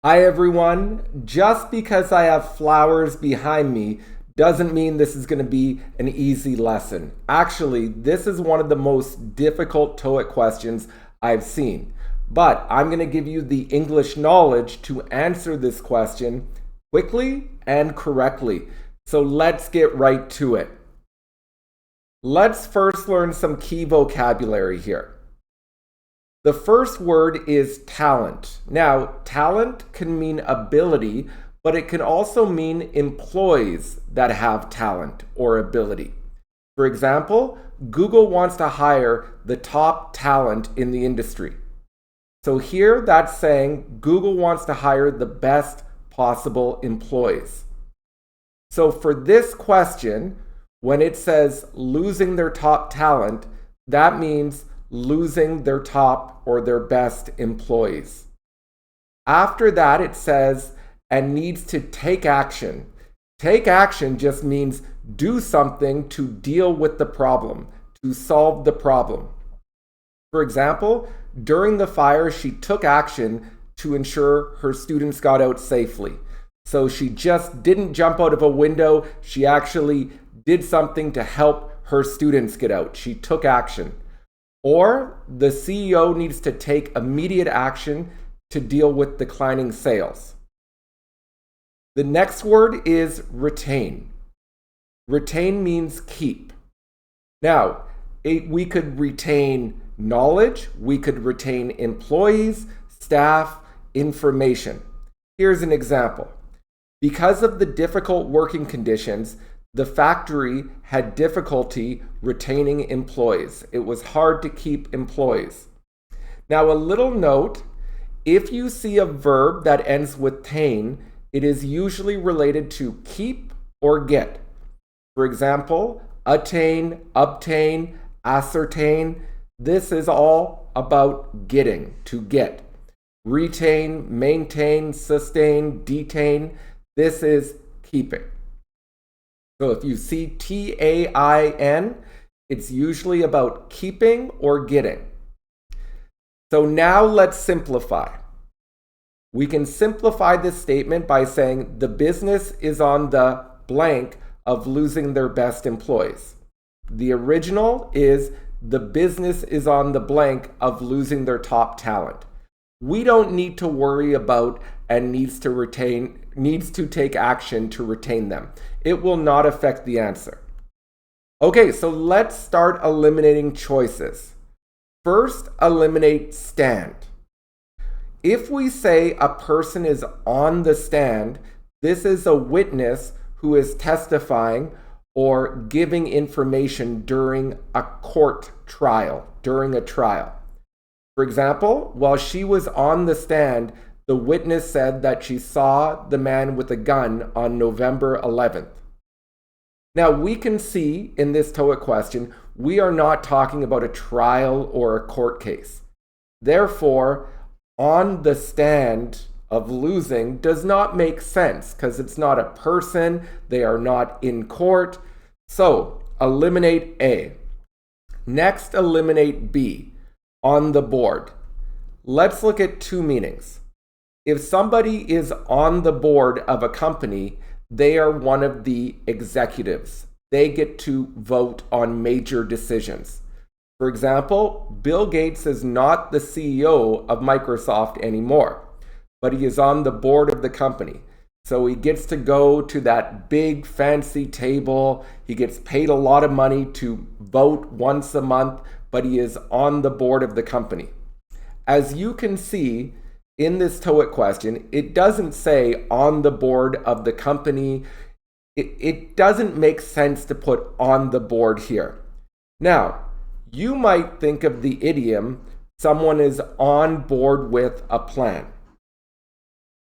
Hi everyone. Just because I have flowers behind me doesn't mean this is going to be an easy lesson. Actually, this is one of the most difficult TOEIC questions I've seen. But I'm going to give you the English knowledge to answer this question quickly and correctly. So let's get right to it. Let's first learn some key vocabulary here. The first word is talent. Now, talent can mean ability, but it can also mean employees that have talent or ability. For example, Google wants to hire the top talent in the industry. So here that's saying Google wants to hire the best possible employees. So for this question, when it says losing their top talent, that means losing their top or their best employees. After that, it says, and needs to take action. Take action just means do something to deal with the problem, to solve the problem. For example, during the fire, she took action to ensure her students got out safely. So she just didn't jump out of a window. She actually did something to help her students get out. She took action. Or the CEO needs to take immediate action to deal with declining sales. The next word is retain. Retain means keep. Now, we could retain knowledge, we could retain employees, staff, information. Here's an example. Because of the difficult working conditions, the factory had difficulty retaining employees. It was hard to keep employees. Now, a little note, if you see a verb that ends with tain, it is usually related to keep or get. For example, attain, obtain, ascertain. This is all about getting, to get. Retain, maintain, sustain, detain. This is keeping. So if you see T-A-I-N, it's usually about keeping or getting. So now let's simplify. We can simplify this statement by saying the business is on the blank of losing their best employees. The original is the business is on the blank of losing their top talent. We don't need to worry about and needs to take action to retain them. It will not affect the answer. Okay, so let's start eliminating choices. First, eliminate stand. If we say a person is on the stand, this is a witness who is testifying or giving information during a court trial, during a trial. For example, while she was on the stand, the witness said that she saw the man with a gun on November 11th. Now, we can see in this TOEIC question, we are not talking about a trial or a court case. Therefore, on the stand of losing does not make sense because it's not a person, they are not in court. So, eliminate A. Next, eliminate B, on the board. Let's look at two meanings. If somebody is on the board of a company, they are one of the executives. They get to vote on major decisions. For example, Bill Gates is not the CEO of Microsoft anymore, but he is on the board of the company. So he gets to go to that big fancy table. He gets paid a lot of money to vote once a month, but he is on the board of the company. As you can see, in this TOEIC question, it doesn't say on the board of the company. It doesn't make sense to put on the board here. Now, you might think of the idiom, someone is on board with a plan.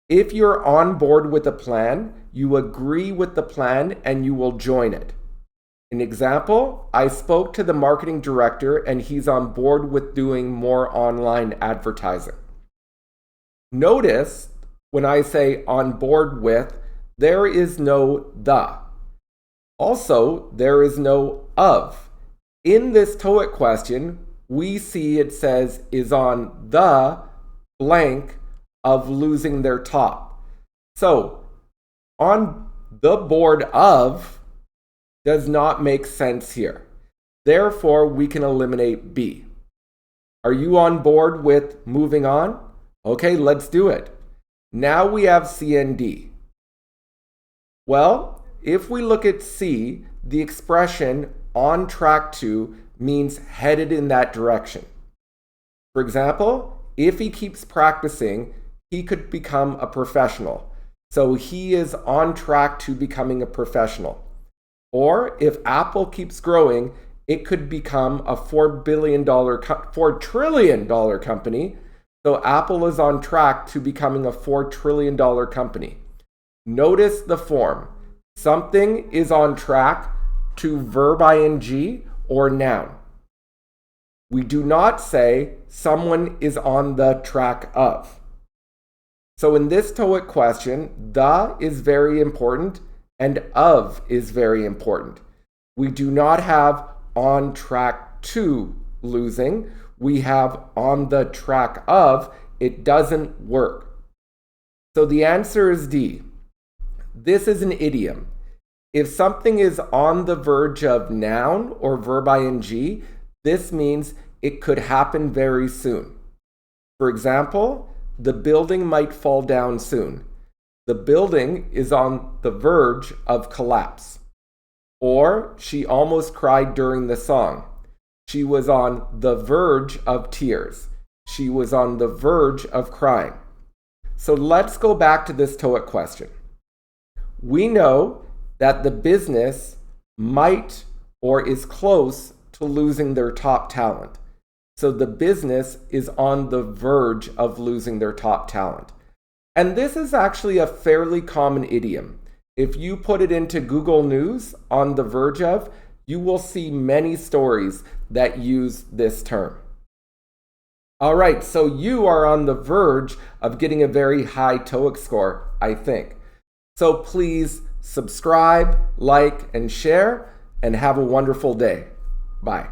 If you're on board with a plan, you agree with the plan and you will join it. An example, I spoke to the marketing director and he's on board with doing more online advertising. Notice when I say on board with, there is no the. Also, there is no of. In this TOEIC question, we see it says is on the blank of losing their top. So on the board of does not make sense here. Therefore, we can eliminate B. Are you on board with moving on? Okay, let's do it. Now we have C and D. Well, if we look at C, the expression on track to means headed in that direction. For example, if he keeps practicing, he could become a professional. So he is on track to becoming a professional. Or if Apple keeps growing, it could become a $4 trillion company. So Apple is on track to becoming a $4 trillion company. Notice the form. Something is on track to verb ing or noun. We do not say someone is on the track of. So in this TOEIC question, the is very important and of is very important. We do not have on track to losing. We have on the track of. It doesn't work. So the answer is D. This is an idiom. If something is on the verge of noun or verb ing, this means it could happen very soon. For example, the building might fall down soon. The building is on the verge of collapse. Or she almost cried during the song. She was on the verge of tears. She was on the verge of crying. So let's go back to this TOEIC question. We know that the business might or is close to losing their top talent. So the business is on the verge of losing their top talent. And this is actually a fairly common idiom. If you put it into Google News on the verge of, you will see many stories that use this term. All right, so you are on the verge of getting a very high TOEIC score, I think. So please subscribe, like, and share, and have a wonderful day. Bye.